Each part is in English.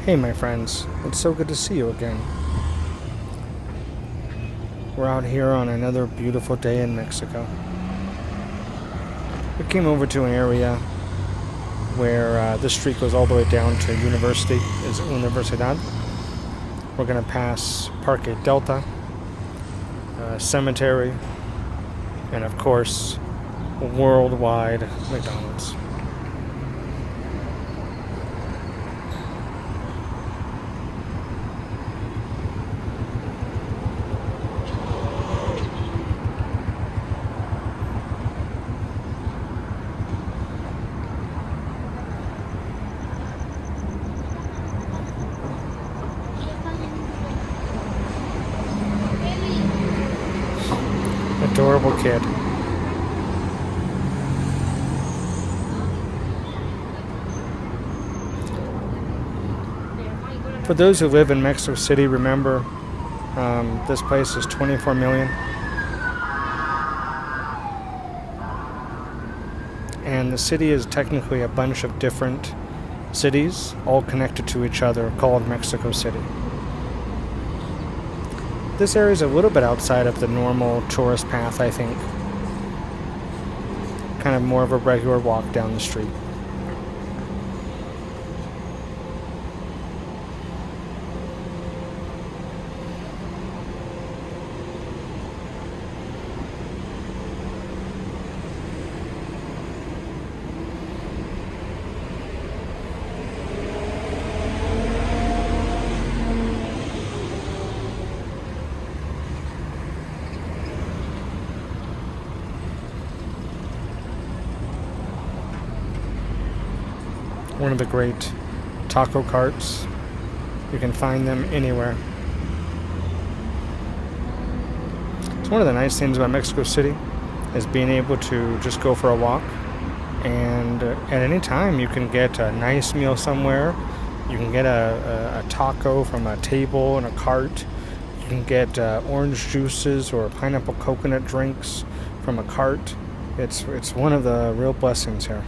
Hey, my friends, it's so good to see you again. We're out here on another beautiful day in Mexico. We came over to an area where this street goes all the way down to University, is Universidad. We're going to pass Parque Delta, cemetery, and of course, worldwide McDonald's. Adorable kid. For those who live in Mexico City, remember this place is 24 million. And the city is technically a bunch of different cities, all connected to each other, called Mexico City. This area is a little bit outside of the normal tourist path, I think. Kind of more of a regular walk down the street. One of the great taco carts. You can find them anywhere. It's one of the nice things about Mexico City is being able to just go for a walk, and at any time you can get a nice meal somewhere. You can get a taco from a table in a cart. You can get orange juices or pineapple coconut drinks from a cart. It's one of the real blessings here.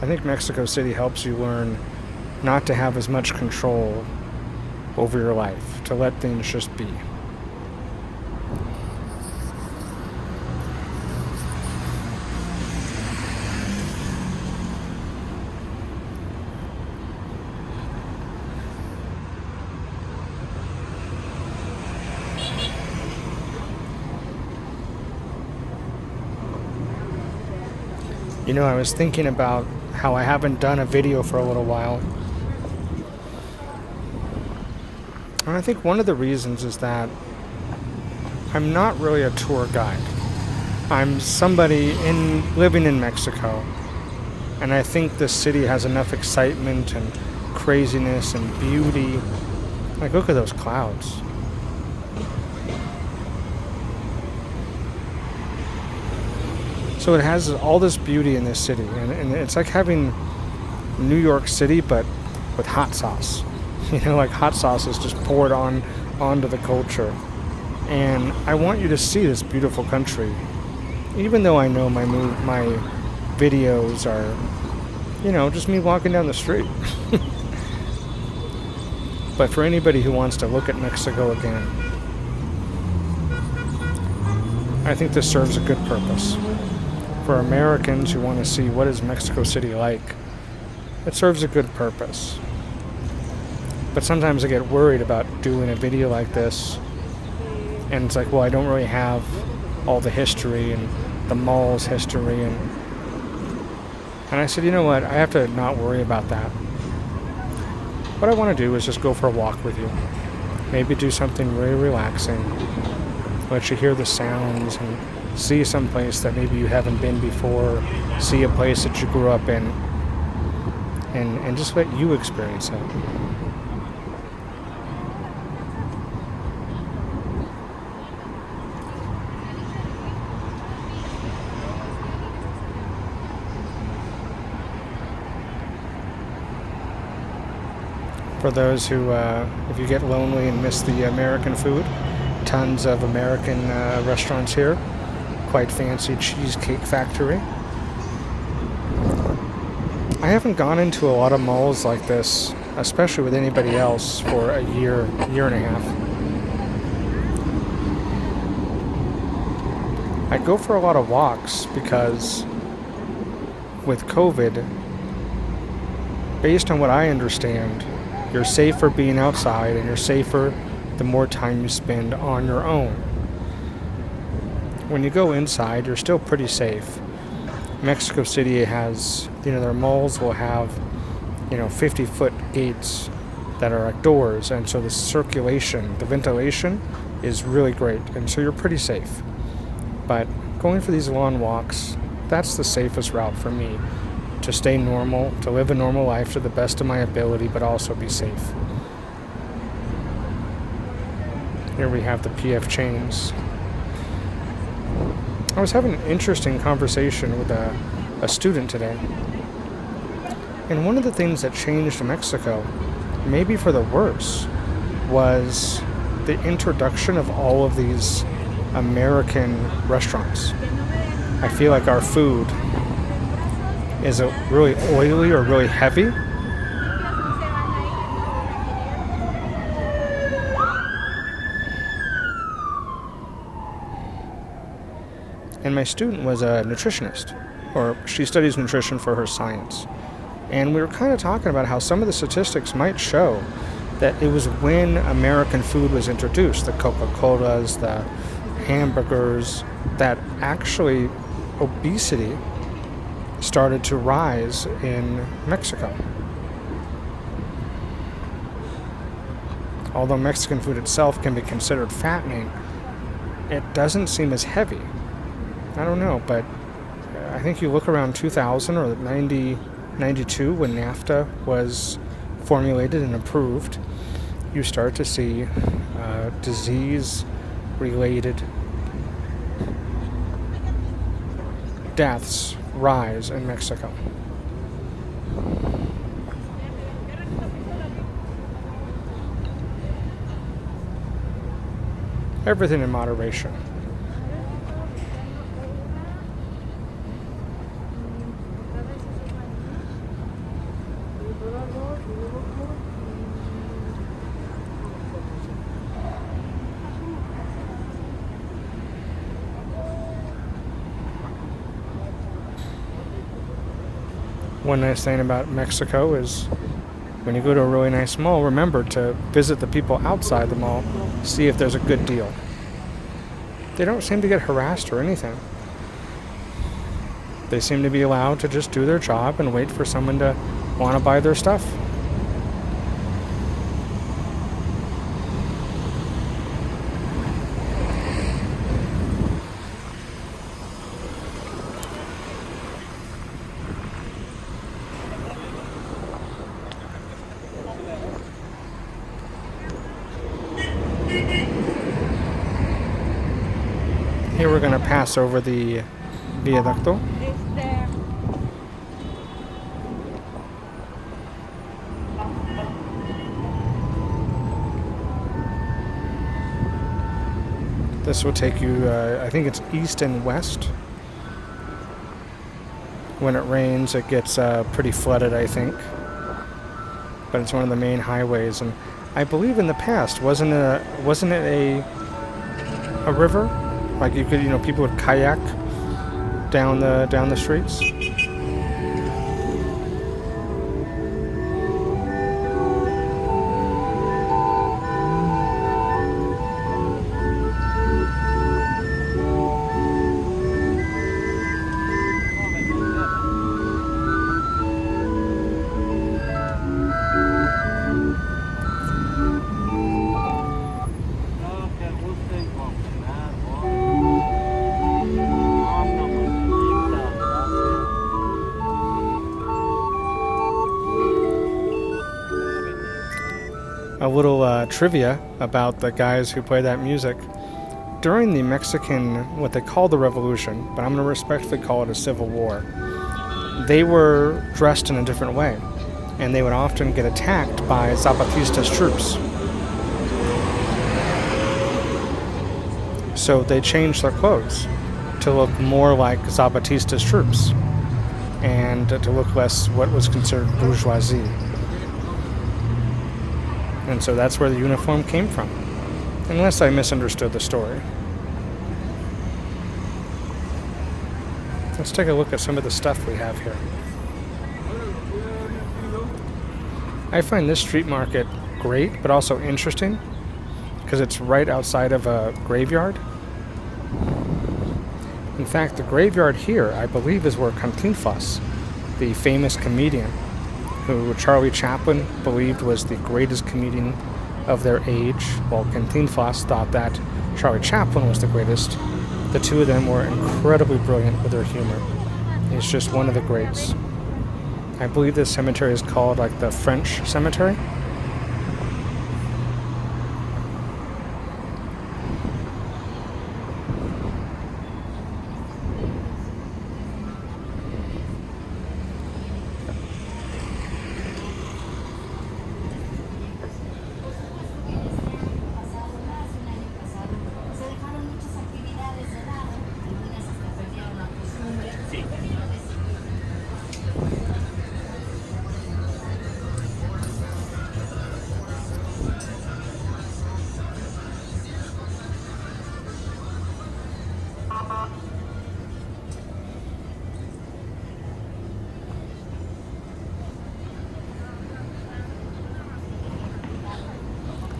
I think Mexico City helps you learn not to have as much control over your life, to let things just be. You know, I was thinking about how I haven't done a video for a little while. And I think one of the reasons is that I'm not really a tour guide. I'm somebody living in Mexico. And I think this city has enough excitement and craziness and beauty. Like, look at those clouds. So it has all this beauty in this city, and it's like having New York City, but with hot sauce. You know, like hot sauce is just poured onto the culture. And I want you to see this beautiful country, even though I know my videos are, you know, just me walking down the street. But for anybody who wants to look at Mexico again, I think this serves a good purpose. For Americans who want to see what is Mexico City like, it serves a good purpose. But sometimes I get worried about doing a video like this, and it's like, well, I don't really have all the history and the mall's history, and I said, you know what, I have to not worry about that. What I want to do is just go for a walk with you. Maybe do something really relaxing, let you hear the sounds and see some place that maybe you haven't been before, see a place that you grew up in, and just let you experience it. For those who, if you get lonely and miss the American food, tons of American restaurants here. Quite fancy cheesecake factory. I haven't gone into a lot of malls like this, especially with anybody else, for a year and a half. I go for a lot of walks because with COVID, based on what I understand, you're safer being outside and you're safer the more time you spend on your own. When you go inside, you're still pretty safe. Mexico City has, their malls will have, 50-foot gates that are like doors, and so the circulation, the ventilation is really great, and so you're pretty safe. But going for these lawn walks, that's the safest route for me, to stay normal, to live a normal life to the best of my ability, but also be safe. Here we have the PF Chains. I was having an interesting conversation with a student today. And one of the things that changed in Mexico, maybe for the worse, was the introduction of all of these American restaurants. I feel like our food is really oily or really heavy. And my student was a nutritionist, or she studies nutrition for her science. And we were kind of talking about how some of the statistics might show that it was when American food was introduced, the Coca-Colas, the hamburgers, that actually obesity started to rise in Mexico. Although Mexican food itself can be considered fattening, it doesn't seem as heavy. I don't know, but I think you look around 2000 or 92 when NAFTA was formulated and approved, you start to see disease-related deaths rise in Mexico. Everything in moderation. One nice thing about Mexico is when you go to a really nice mall, remember to visit the people outside the mall, see if there's a good deal. They don't seem to get harassed or anything. They seem to be allowed to just do their job and wait for someone to want to buy their stuff. Here we're going to pass over the viaducto. This will take you, I think it's east and west. When it rains, it gets pretty flooded, I think. But it's one of the main highways, and I believe in the past, wasn't it a river? Like you could, people would kayak down the streets. A little trivia about the guys who play that music. During the Mexican, what they call the revolution, but I'm going to respectfully call it a civil war, they were dressed in a different way, and they would often get attacked by Zapatistas troops. So they changed their clothes to look more like Zapatistas troops. and to look less what was considered bourgeoisie. And so that's where the uniform came from, unless I misunderstood the story. Let's take a look at some of the stuff we have here. I find this street market great, but also interesting, because it's right outside of a graveyard. In fact, the graveyard here, I believe, is where Cantinflas, the famous comedian, who Charlie Chaplin believed was the greatest comedian of their age, while Cantinflas thought that Charlie Chaplin was the greatest. The two of them were incredibly brilliant with their humor. He's just one of the greats. I believe this cemetery is called like the French Cemetery.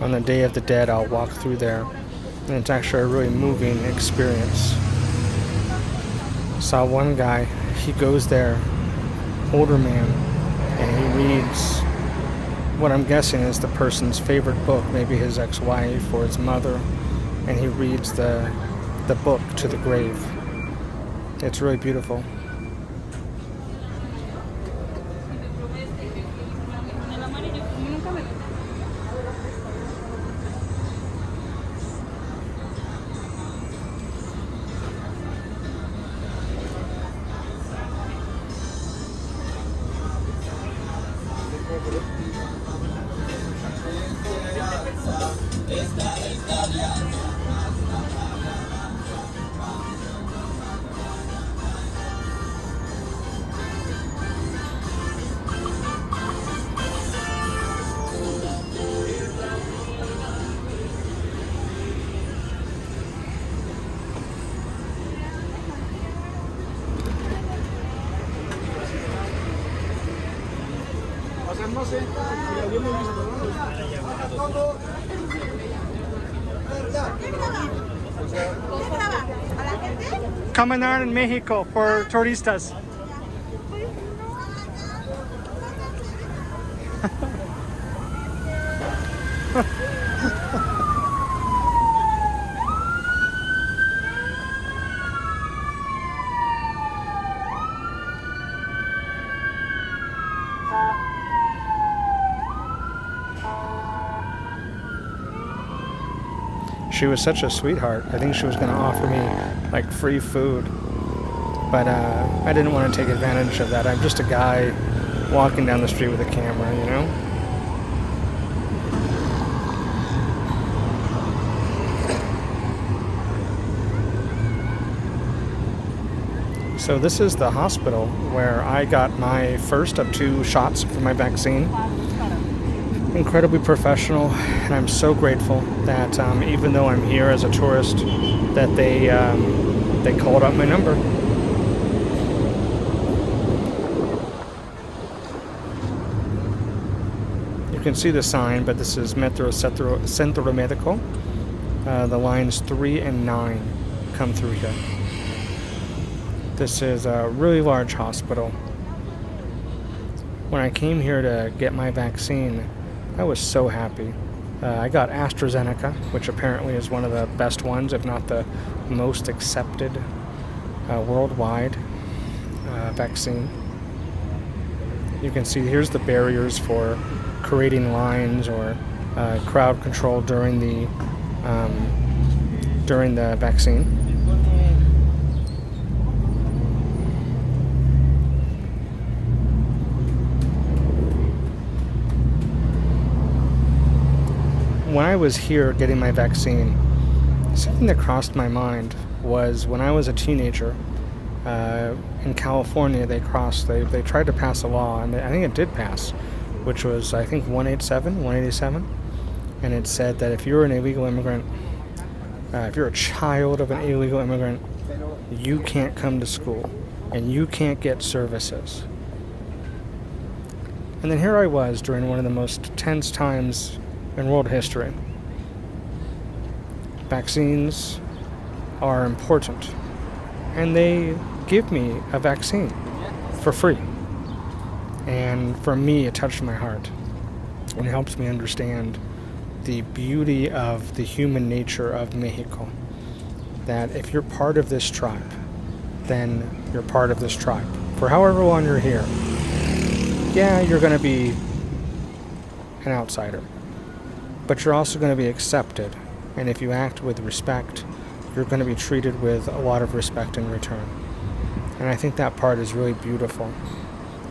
On the Day of the Dead, I'll walk through there, and it's actually a really moving experience. I saw one guy, he goes there, older man, and he reads what I'm guessing is the person's favorite book, maybe his ex-wife or his mother, and he reads the book to the grave. It's really beautiful. Caminar in Mexico for turistas. She was such a sweetheart. I think she was going to offer me like free food, but I didn't want to take advantage of that. I'm just a guy walking down the street with a camera, you know? So this is the hospital where I got my first of 2 shots for my vaccine. Incredibly professional, and I'm so grateful that even though I'm here as a tourist, that they called up my number. You can see the sign, but this is Metro Centro Médico. The lines 3 and 9 come through here. This is a really large hospital. When I came here to get my vaccine, I was so happy. I got AstraZeneca, which apparently is one of the best ones, if not the most accepted worldwide vaccine. You can see here's the barriers for creating lines or crowd control during the vaccine. When I was here getting my vaccine, something that crossed my mind was when I was a teenager, in California, they tried to pass a law, and I think it did pass, which was, I think, 187, and it said that if you're an illegal immigrant, if you're a child of an illegal immigrant, you can't come to school, and you can't get services. And then here I was during one of the most tense times in world history. Vaccines are important, and they give me a vaccine for free. And for me, it touched my heart, and it helps me understand the beauty of the human nature of Mexico. That if you're part of this tribe, then you're part of this tribe. For however long you're here, yeah, you're going to be an outsider, but you're also going to be accepted. And if you act with respect, you're going to be treated with a lot of respect in return. And I think that part is really beautiful.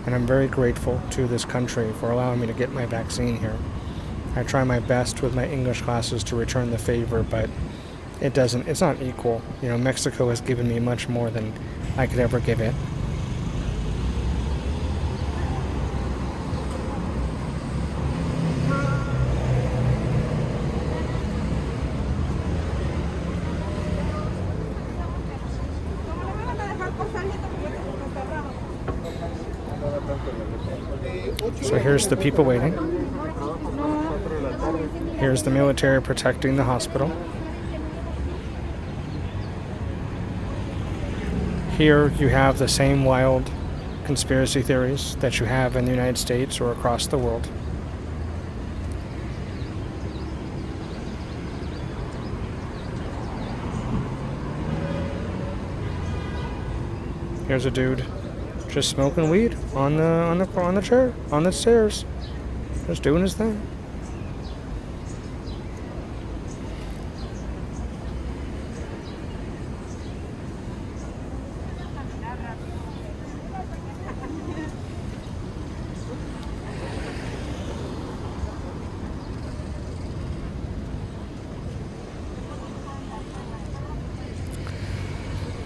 And I'm very grateful to this country for allowing me to get my vaccine here. I try my best with my English classes to return the favor, but it's not equal. Mexico has given me much more than I could ever give it. So here's the people waiting. Here's the military protecting the hospital. Here you have the same wild conspiracy theories that you have in the United States or across the world. Here's a dude just smoking weed on the stairs, just doing his thing.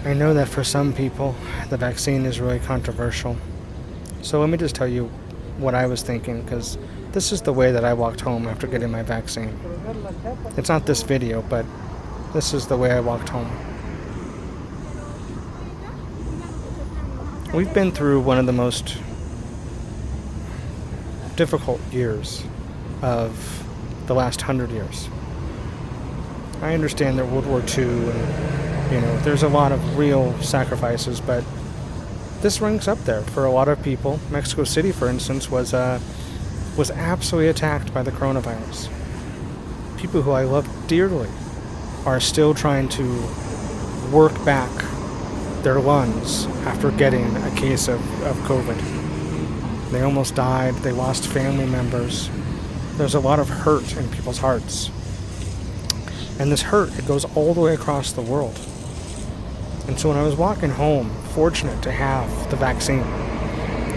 I know that for some people, the vaccine is really controversial. So let me just tell you what I was thinking, because this is the way that I walked home after getting my vaccine. It's not this video, but this is the way I walked home. We've been through one of the most difficult years of the last 100 years. I understand that World War II and there's a lot of real sacrifices, but this ranks up there for a lot of people. Mexico City, for instance, was absolutely attacked by the coronavirus. People who I love dearly are still trying to work back their lungs after getting a case of COVID. They almost died. They lost family members. There's a lot of hurt in people's hearts. And this hurt, it goes all the way across the world. And so when I was walking home, fortunate to have the vaccine,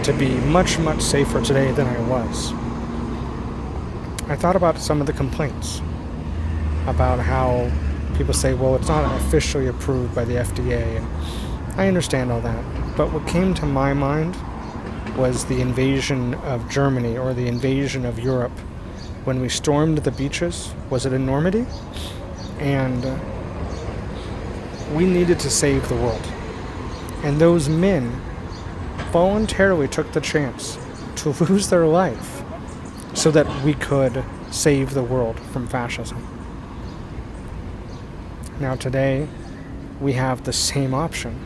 to be much, much safer today than I was, I thought about some of the complaints about how people say, well, it's not officially approved by the FDA, and I understand all that. But what came to my mind was the invasion of Germany, or the invasion of Europe, when we stormed the beaches. Was it in Normandy? And we needed to save the world. And those men voluntarily took the chance to lose their life so that we could save the world from fascism. Now today, we have the same option.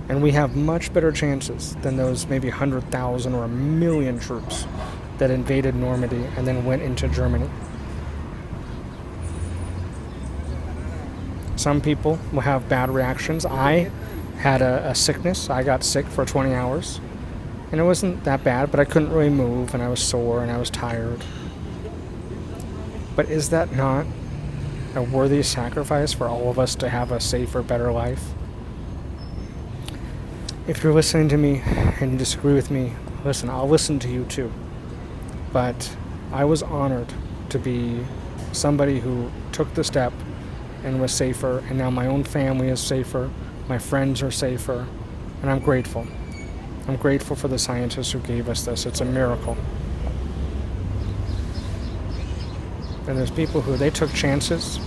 And we have much better chances than those maybe 100,000 or 1 million troops that invaded Normandy and then went into Germany. Some people will have bad reactions. I had a sickness. I got sick for 20 hours. And it wasn't that bad, but I couldn't really move, and I was sore, and I was tired. But is that not a worthy sacrifice for all of us to have a safer, better life? If you're listening to me and you disagree with me, listen, I'll listen to you too. But I was honored to be somebody who took the step and was safer, and now my own family is safer, my friends are safer, And I'm grateful. I'm grateful for the scientists who gave us this. It's a miracle. And there's people who they took chances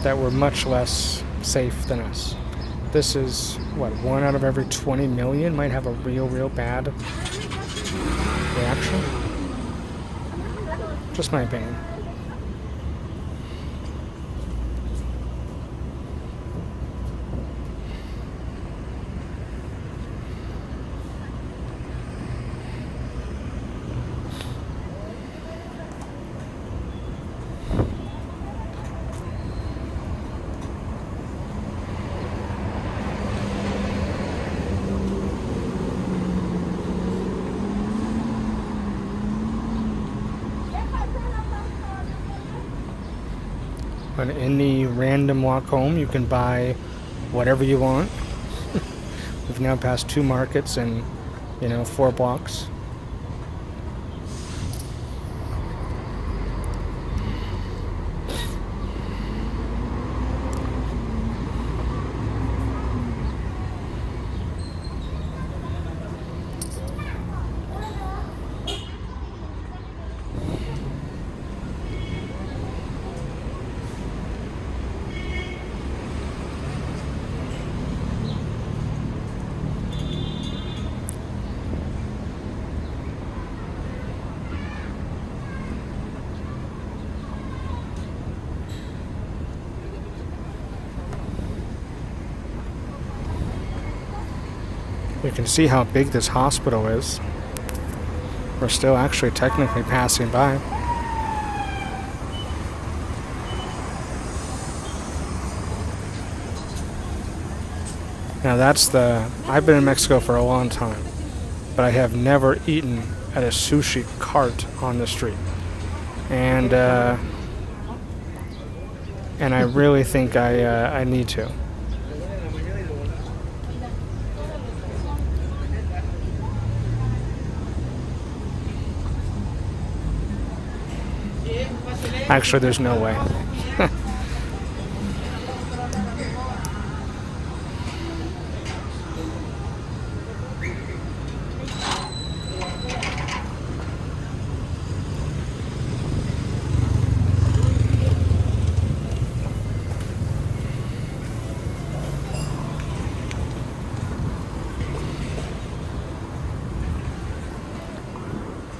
that were much less safe than us. This is, what, 1 out of every 20 million might have a real bad reaction? Just my opinion. But in the random walk home, you can buy whatever you want. We've now passed 2 markets in, 4 blocks. You can see how big this hospital is. We're still actually technically passing by. Now I've been in Mexico for a long time, but I have never eaten at a sushi cart on the street. And I really think I need to. Actually, there's no way.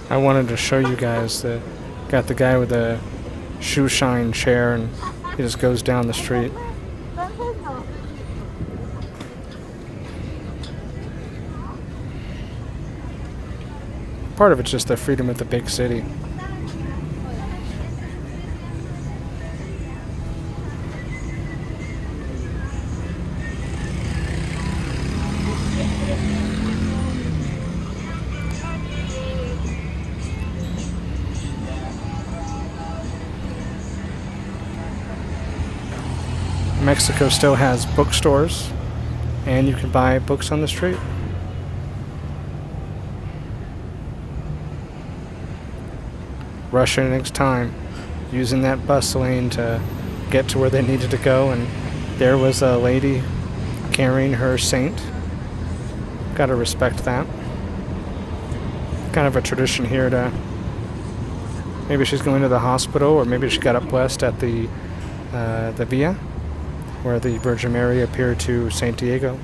I wanted to show you guys that got the guy with the shoe shine chair and he just goes down the street. Part of it's just the freedom of the big city. Mexico still has bookstores, and you can buy books on the street. Russia next time, using that bus lane to get to where they needed to go, and there was a lady carrying her saint. Gotta respect that. Kind of a tradition here to, maybe she's going to the hospital, or maybe she got up blessed at the Via, where the Virgin Mary appeared to Saint Diego.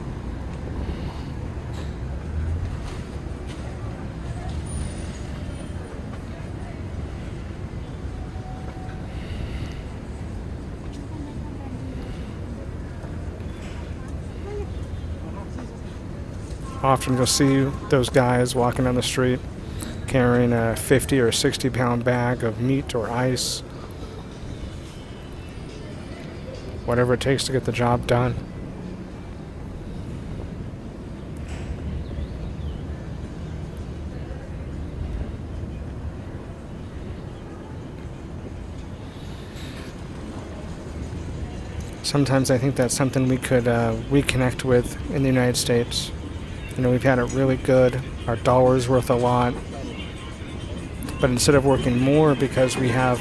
Often you'll see those guys walking down the street carrying a 50 or 60 pound bag of meat or ice. Whatever it takes to get the job done. Sometimes I think that's something we could reconnect with in the United States. We've had it really good. Our dollar's worth a lot. But instead of working more because we have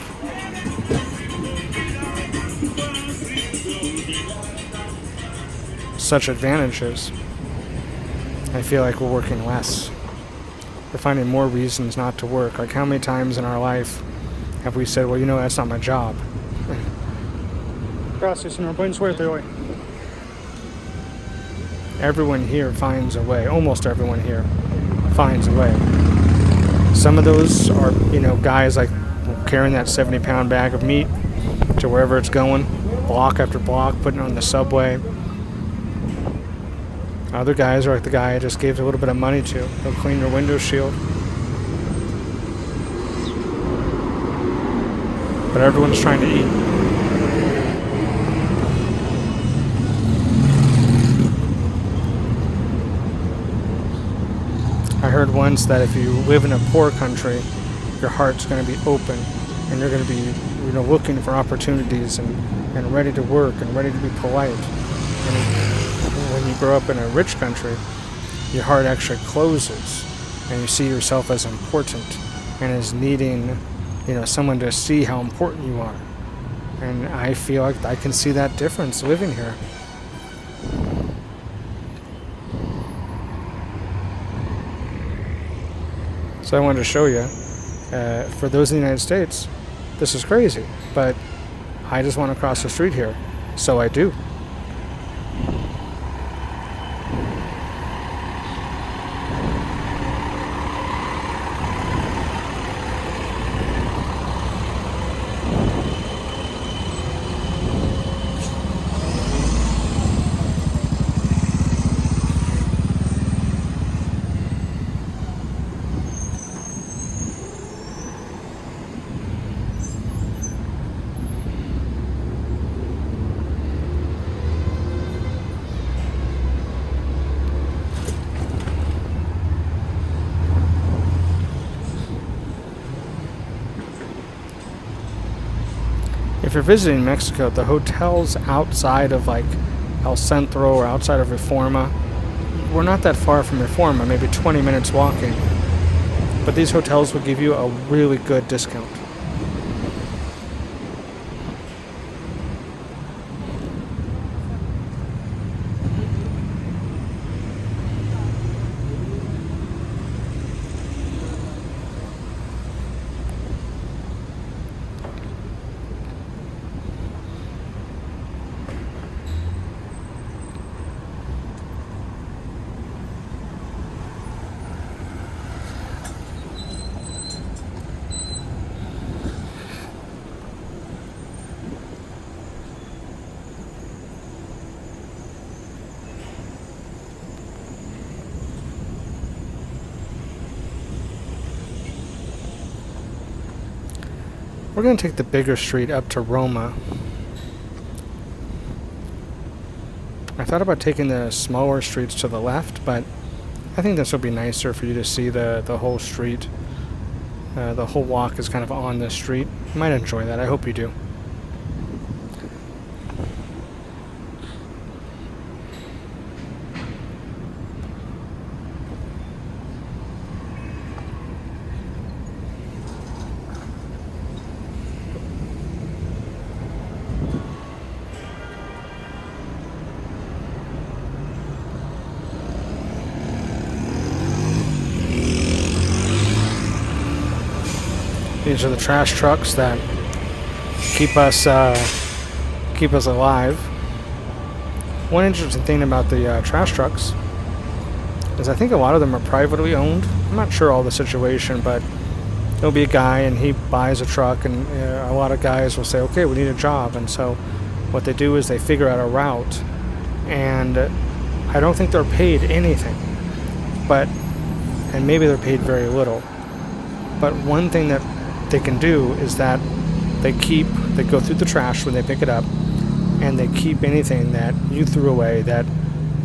such advantages, I feel like we're working less. We're finding more reasons not to work. Like, how many times in our life have we said, well, that's not my job? Gracias, señor. Buen suerte hoy. Everyone here finds a way. Almost everyone here finds a way. Some of those are, guys like carrying that 70-pound bag of meat to wherever it's going, block after block, putting it on the subway. Other guys are like the guy I just gave a little bit of money to. He'll clean your window shield. But everyone's trying to eat. I heard once that if you live in a poor country, your heart's going to be open, and you're going to be, looking for opportunities and ready to work and ready to be polite. And when you grow up in a rich country, your heart actually closes, and you see yourself as important and as needing, someone to see how important you are. And I feel like I can see that difference living here. So I wanted to show you, for those in the United States, this is crazy, but I just want to cross the street here, so I do. If you're visiting Mexico, the hotels outside of like El Centro or outside of Reforma, we're not that far from Reforma, maybe 20 minutes walking. But these hotels will give you a really good discount. We're going to take the bigger street up to Roma. I thought about taking the smaller streets to the left, but I think this will be nicer for you to see the whole street. The whole walk is kind of on the street. You might enjoy that. I hope you do. These are the trash trucks that keep us alive. One interesting thing about the trash trucks is I think a lot of them are privately owned. I'm not sure all the situation, but there'll be a guy and he buys a truck, and a lot of guys will say, okay, we need a job. And so what they do is they figure out a route, and I don't think they're paid anything, and maybe they're paid very little. But one thing that they can do is that they go through the trash when they pick it up, and they keep anything that you threw away that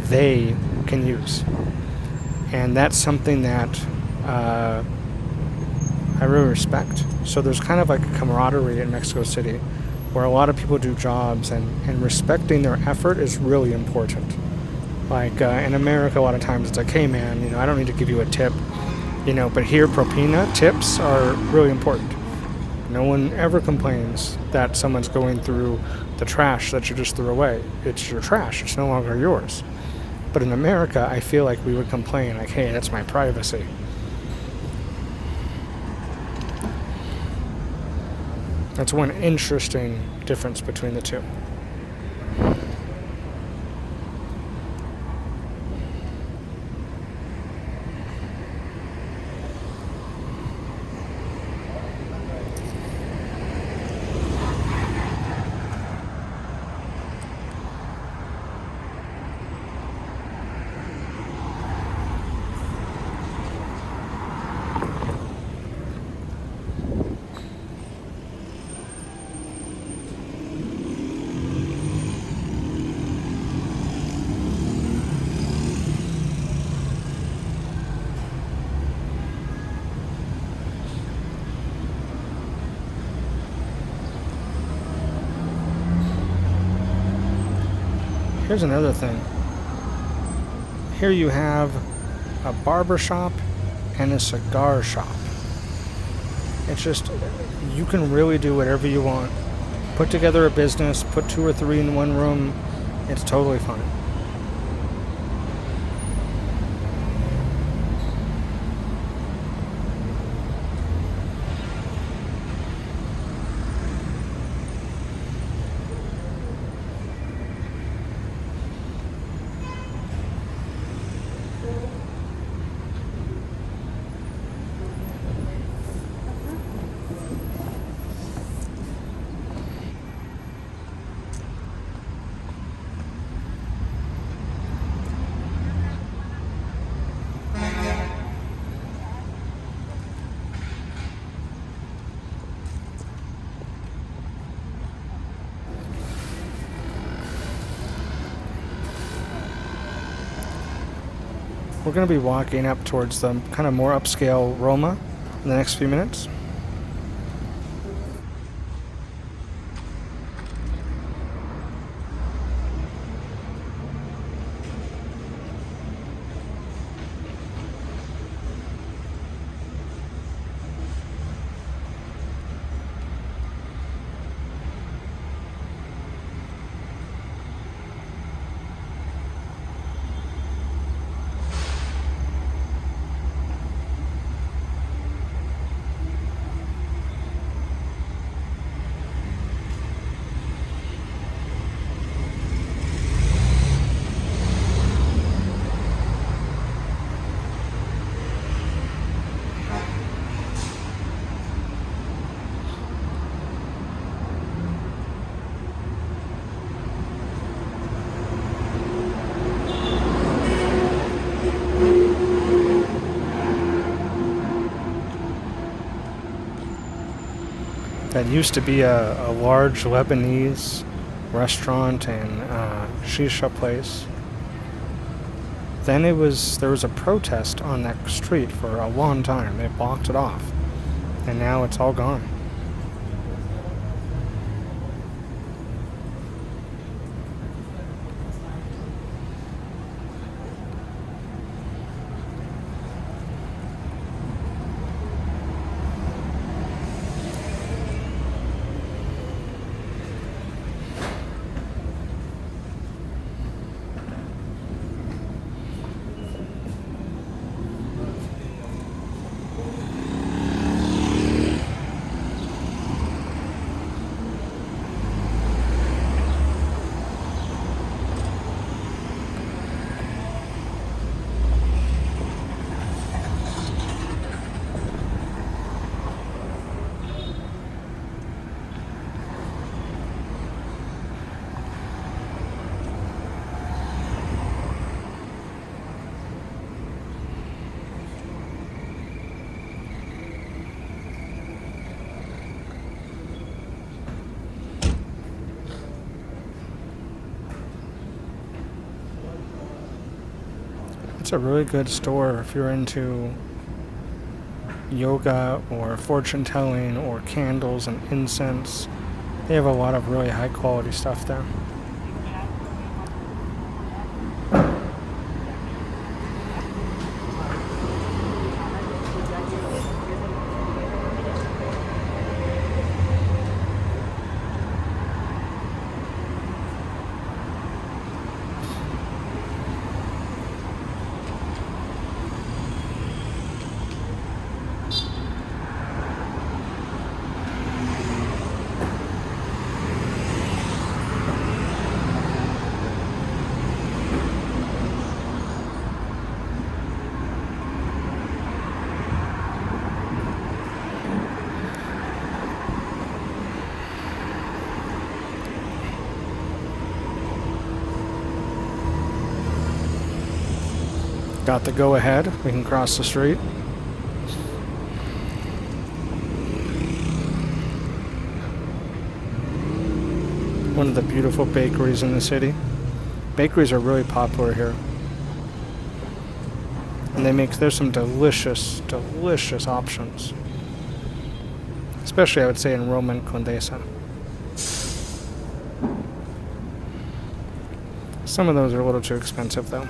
they can use. And that's something that I really respect. So there's kind of like a camaraderie in Mexico City where a lot of people do jobs, and respecting their effort is really important. Like in America, a lot of times it's like, hey man, I don't need to give you a tip. But here, propina, tips are really important. No one ever complains that someone's going through the trash that you just threw away. It's your trash. It's no longer yours. But in America, I feel like we would complain, like, hey, that's my privacy. That's one interesting difference between the two. Here's another thing. Here you have a barber shop and a cigar shop. It's just, you can really do whatever you want. Put together a business, put 2 or 3 in one room. It's totally fine. We're going to be walking up towards the kind of more upscale Roma in the next few minutes. That used to be a large Lebanese restaurant and shisha place. Then there was a protest on that street for a long time. They blocked it off. And now it's all gone. It's a really good store if you're into yoga or fortune telling or candles and incense. They have a lot of really high quality stuff there. got the go ahead. We can cross the street. One of the beautiful bakeries in the city. Bakeries are really popular here. And there's some delicious, delicious options. Especially, I would say, in Roma and Condesa. Some of those are a little too expensive, though.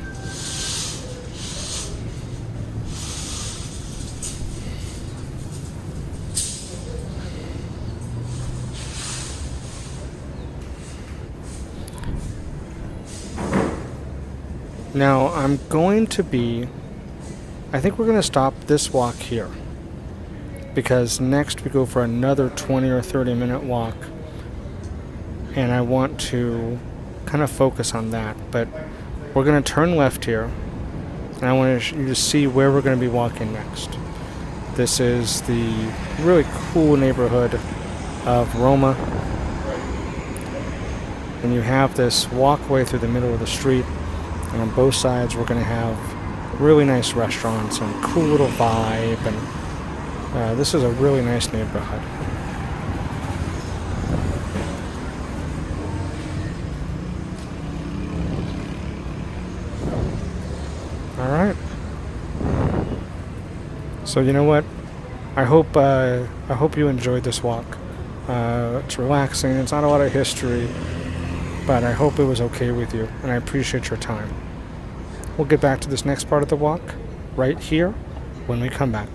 Now, I think we're going to stop this walk here. Because next we go for another 20 or 30 minute walk. And I want to kind of focus on that. But we're going to turn left here. And I want you to see where we're going to be walking next. This is the really cool neighborhood of Roma. And you have this walkway through the middle of the street. And on both sides we're going to have really nice restaurants and cool little vibe. And this is a really nice neighborhood. All right. So you know what? I hope you enjoyed this walk. It's relaxing. It's not a lot of history, but I hope it was okay with you, and I appreciate your time. We'll get back to this next part of the walk right here when we come back.